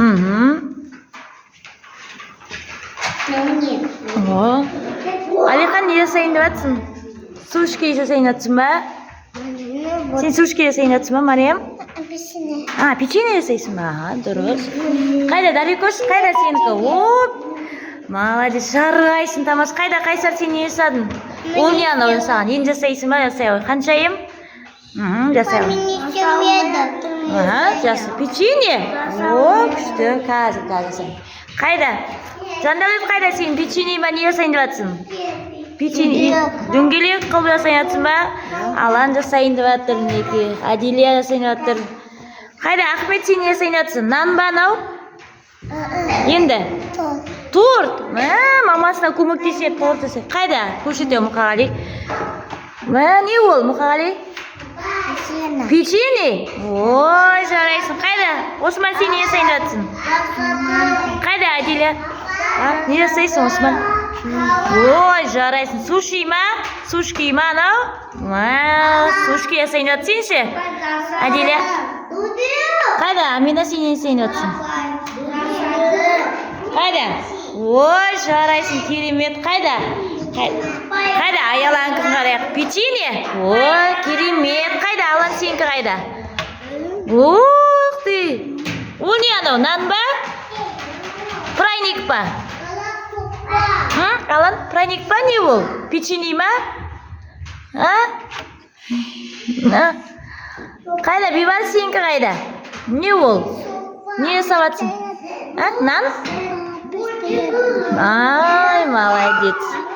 О. Алихан не жасайын деп жатсың? Сушки жасайын деп жатсың ба? Сен сушки жасайын деп жатсың ба, Мариям? Печенье жасайсың ба? Дұрыс. Қайда, Дарикош? Қайда сенікі? Оп! Молодец, жарайсың, Тамаш. Қайда, Қайсар, сен не жасадың? Ол не анау жасаған? Енді жасайсың ба? Жасай ғой. Қаншайым? Жасай ғой. Жасы. Печенье? О, күшті. Қазір жасайын. Қайда? Жандәулет, қайда сен печенье ма не жасайын деп жатсың? Печенье дөңгелек қылып жасайын жатсың ба? Алан жасайын деп жатыр, мінекей. Адилия жасайын деп жатыр. Қайда, Ахмет, сен не жасайын деп жатсың? Нан ба анау? Енді? Торт. Мамасына көмектеседі, торт жасайды. Қайда? Көрсетемін Мұқағали. Не ол, Мұқағали? Печенье? Ой, жарайсың. Қайда? Осман, сен не жасайын деп жатсың? Қайда, Адилия? Не жасайсың, Осман? Ой, жарайсың. Суши ма? Сушки ма анау? Сушки жасайын деп жатсыңшы? Адилия? Қайда? Амина, сен не жасайын деп жатсың? Қайда? Ой, жарайсың, керемет. Қайда? Қайда? Аяланкін қарайық. Печенье? Ой, керемет. Қайда? Алан сенікі қайда? Ух ты! Ол не анау? Нан ба? Прайник па? Алан, прайник па не ол? Печенье ма? Қайда? Бибар, сенікі қайда? Не ол? Не жасап жатсың? Нан? Ай, молодец.